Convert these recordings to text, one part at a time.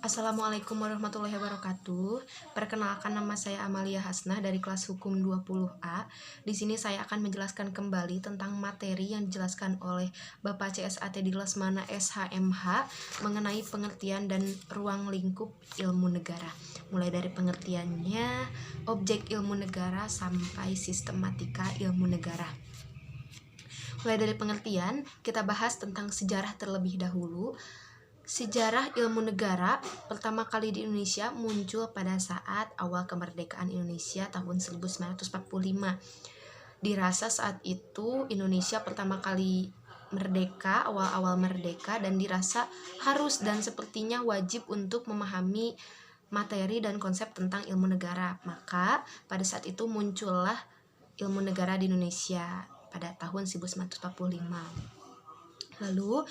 Assalamualaikum warahmatullahi wabarakatuh. Perkenalkan, nama saya Amalia Hasnah dari kelas Hukum 20A. Di sini saya akan menjelaskan kembali tentang materi yang dijelaskan oleh Bapak CSAT di Lesmana SHMH mengenai pengertian dan ruang lingkup ilmu negara. Mulai dari pengertiannya, objek ilmu negara sampai sistematika ilmu negara. Mulai dari pengertian, kita bahas tentang sejarah terlebih dahulu. Sejarah ilmu negara pertama kali di Indonesia muncul pada saat awal kemerdekaan Indonesia tahun 1945. Dirasa saat itu Indonesia pertama kali merdeka, awal-awal merdeka, dan dirasa harus dan sepertinya wajib untuk memahami materi dan konsep tentang ilmu negara. Maka pada saat itu muncullah ilmu negara di Indonesia pada tahun 1945. Lalu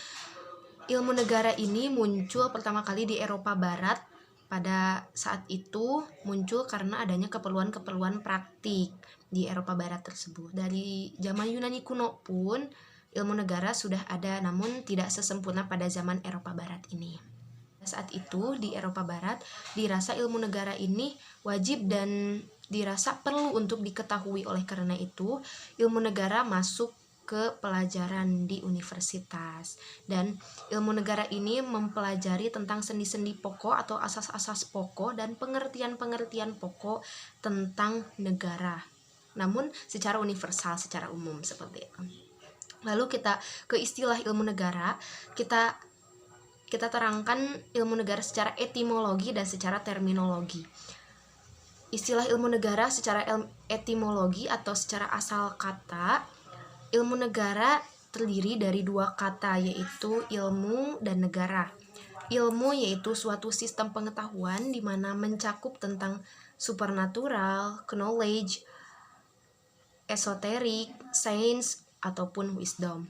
ilmu negara ini muncul pertama kali di Eropa Barat. Pada saat itu muncul karena adanya keperluan-keperluan praktik di Eropa Barat tersebut. Dari zaman Yunani kuno pun ilmu negara sudah ada, namun tidak sesempurna pada zaman Eropa Barat ini. Saat itu di Eropa Barat dirasa ilmu negara ini wajib dan dirasa perlu untuk diketahui. Oleh karena itu ilmu negara masuk ke pelajaran di universitas, dan ilmu negara ini mempelajari tentang sendi-sendi pokok atau asas-asas pokok dan pengertian-pengertian pokok tentang negara, namun secara universal, secara umum seperti itu. Lalu kita ke istilah ilmu negara. Kita terangkan ilmu negara secara etimologi dan secara terminologi. Istilah ilmu negara secara etimologi atau secara asal kata, ilmu negara terdiri dari dua kata, yaitu ilmu dan negara. Ilmu yaitu suatu sistem pengetahuan di mana mencakup tentang supernatural, knowledge, esoterik, sains, ataupun wisdom.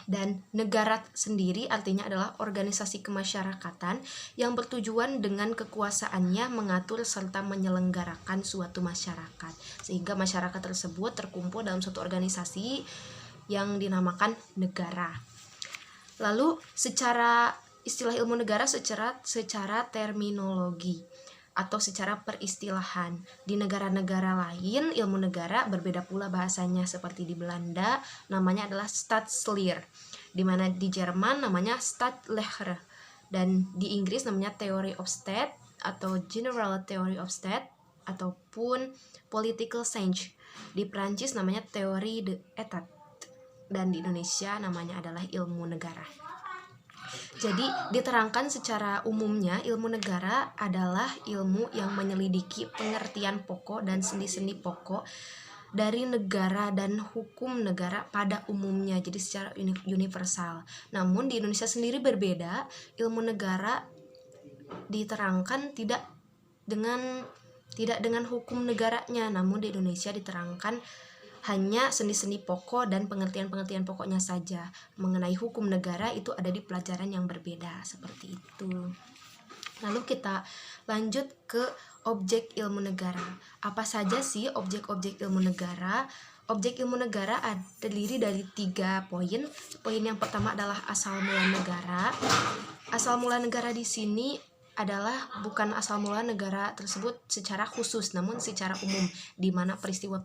Dan negara sendiri artinya adalah organisasi kemasyarakatan yang bertujuan dengan kekuasaannya mengatur serta menyelenggarakan suatu masyarakat, sehingga masyarakat tersebut terkumpul dalam suatu organisasi yang dinamakan negara. Lalu secara istilah ilmu negara secara terminologi atau secara peristilahan. Di negara-negara lain ilmu negara berbeda pula bahasanya, seperti di Belanda namanya adalah Staatsleer, di mana di Jerman namanya Staatsrecht, dan di Inggris namanya Theory of State atau General Theory of State ataupun Political Science. Di Prancis namanya Theorie de Etat, dan di Indonesia namanya adalah ilmu negara. Jadi diterangkan secara umumnya, ilmu negara adalah ilmu yang menyelidiki pengertian pokok dan sendi-sendi pokok dari negara dan hukum negara pada umumnya, jadi secara universal. Namun di Indonesia sendiri berbeda. Ilmu negara diterangkan tidak dengan hukum negaranya, namun di Indonesia diterangkan hanya sendi-sendi pokok dan pengertian-pengertian pokoknya saja. Mengenai hukum negara itu ada di pelajaran yang berbeda, seperti itu. Lalu kita lanjut ke objek ilmu negara. Apa saja sih objek-objek ilmu negara? Objek ilmu negara terdiri dari 3 poin. Poin yang pertama adalah asal mula negara. Asal mula negara di sini adalah bukan asal mula negara tersebut secara khusus, namun secara umum, di mana peristiwa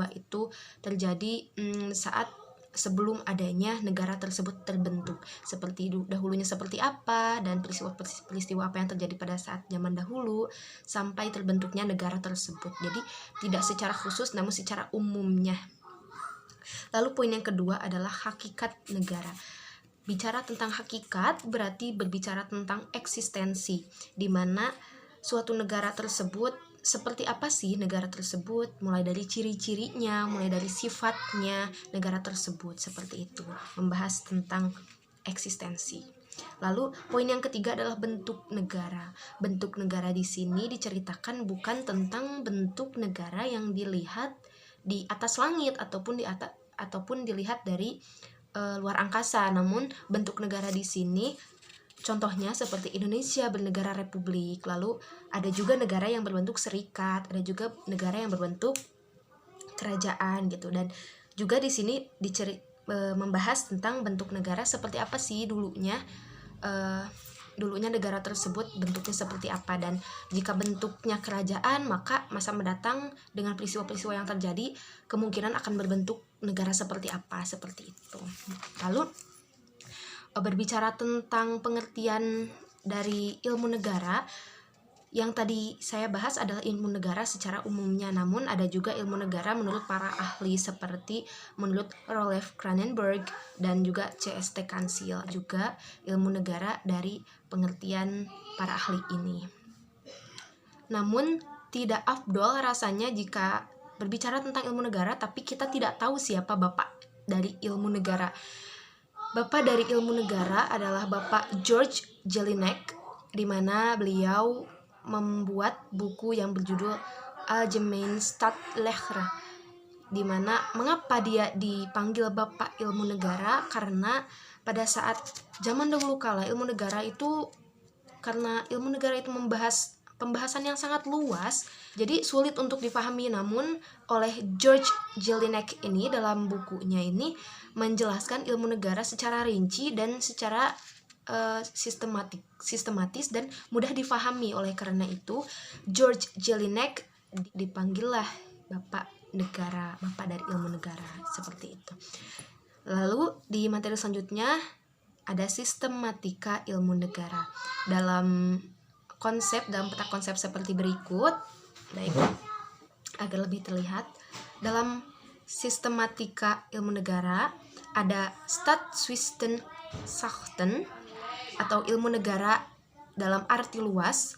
itu terjadi saat sebelum adanya negara tersebut terbentuk, seperti dahulunya seperti apa, dan peristiwa apa yang terjadi pada saat zaman dahulu sampai terbentuknya negara tersebut. Jadi tidak secara khusus namun secara umumnya. Lalu poin yang kedua adalah hakikat negara. Bicara tentang hakikat berarti berbicara tentang eksistensi, di mana suatu negara tersebut, seperti apa sih negara tersebut, mulai dari ciri-cirinya, mulai dari sifatnya negara tersebut, seperti itu, membahas tentang eksistensi. Lalu poin yang ketiga adalah bentuk negara. Bentuk negara di sini diceritakan bukan tentang bentuk negara yang dilihat di atas langit ataupun dilihat dari luar angkasa, namun bentuk negara di sini contohnya seperti Indonesia bernegara republik, lalu ada juga negara yang berbentuk serikat, ada juga negara yang berbentuk kerajaan gitu. Dan juga di sini membahas tentang bentuk negara seperti apa sih dulunya. dulunya negara tersebut bentuknya seperti apa, dan jika bentuknya kerajaan maka masa mendatang dengan peristiwa-peristiwa yang terjadi kemungkinan akan berbentuk negara seperti apa, seperti itu. Lalu berbicara tentang pengertian dari ilmu negara, yang tadi saya bahas adalah ilmu negara secara umumnya, namun ada juga ilmu negara menurut para ahli seperti menurut Rolf Kranenberg dan juga C.S.T. Kansil, juga ilmu negara dari pengertian para ahli ini. Namun tidak afdol rasanya jika berbicara tentang ilmu negara tapi kita tidak tahu siapa bapak dari ilmu negara. Bapak dari ilmu negara adalah Bapak George Jelinek, di mana beliau membuat buku yang berjudul Algemene Staatslehre, di mana mengapa dia dipanggil Bapak Ilmu Negara, karena pada saat zaman dahulu kala ilmu negara itu, karena ilmu negara itu membahas pembahasan yang sangat luas, jadi sulit untuk dipahami. Namun oleh George Jelinek ini dalam bukunya ini menjelaskan ilmu negara secara rinci dan secara sistematis dan mudah difahami. Oleh karena itu George Jelinek dipanggillah Bapak Negara, Bapak dari ilmu negara, seperti itu. Lalu di materi selanjutnya ada sistematika ilmu negara dalam peta konsep seperti berikut. Baik, agar lebih terlihat, dalam sistematika ilmu negara ada Staatswissenschaften atau ilmu negara dalam arti luas.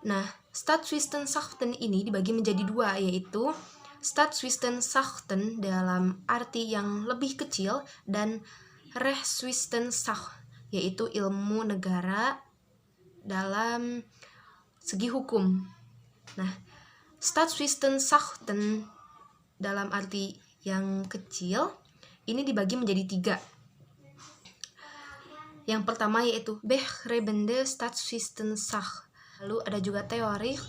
Nah, Staatswissenschaften ini dibagi menjadi dua, yaitu Staatswissenschaften dalam arti yang lebih kecil dan Rechtswissenschaft, yaitu ilmu negara dalam segi hukum. Nah, Staatswissenschaften dalam arti yang kecil ini dibagi menjadi tiga. Yang pertama yaitu Beschreibende Staatswissenschaft, lalu ada juga teori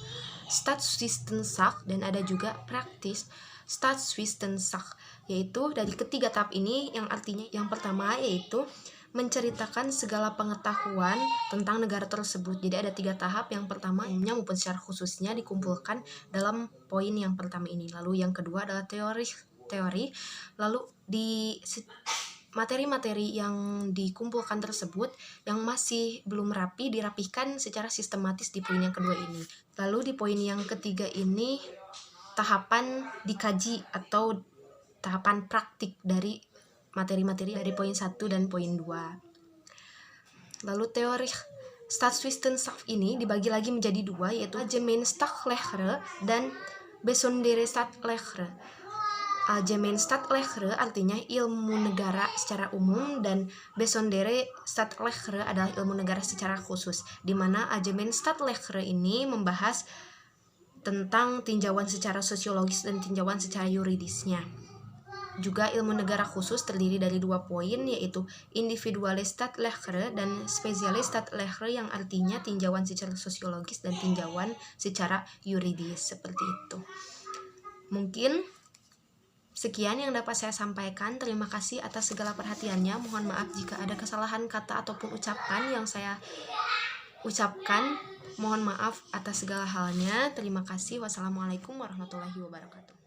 Staatswissenschaft, dan ada juga praktis Staatswissenschaft, yaitu dari ketiga tahap ini yang artinya yang pertama yaitu menceritakan segala pengetahuan tentang negara tersebut. Jadi ada 3 tahap, yang pertama umumnya maupun secara khususnya dikumpulkan dalam poin yang pertama ini. Lalu yang kedua adalah teori, lalu di materi-materi yang dikumpulkan tersebut yang masih belum rapi dirapihkan secara sistematis di poin yang kedua ini. Lalu di poin yang ketiga ini tahapan dikaji atau tahapan praktik dari materi-materi dari poin 1 dan poin 2. Lalu teori Staatswissenschaft ini dibagi lagi menjadi 2, yaitu Allgemeine Staatslehre dan Besondere Staatslehre. Allgemeine Staatslehre artinya ilmu negara secara umum, dan Besondere Staatslehre adalah ilmu negara secara khusus, di mana Allgemeine Staatslehre ini membahas tentang tinjauan secara sosiologis dan tinjauan secara yuridisnya. Juga ilmu negara khusus terdiri dari 2 poin, yaitu Individuelle Staatslehre dan Spezielle Staatslehre, yang artinya tinjauan secara sosiologis dan tinjauan secara yuridis, seperti itu. Mungkin sekian yang dapat saya sampaikan. Terima kasih atas segala perhatiannya. Mohon maaf jika ada kesalahan kata ataupun ucapan yang saya ucapkan. Mohon maaf atas segala halnya. Terima kasih. Wassalamualaikum warahmatullahi wabarakatuh.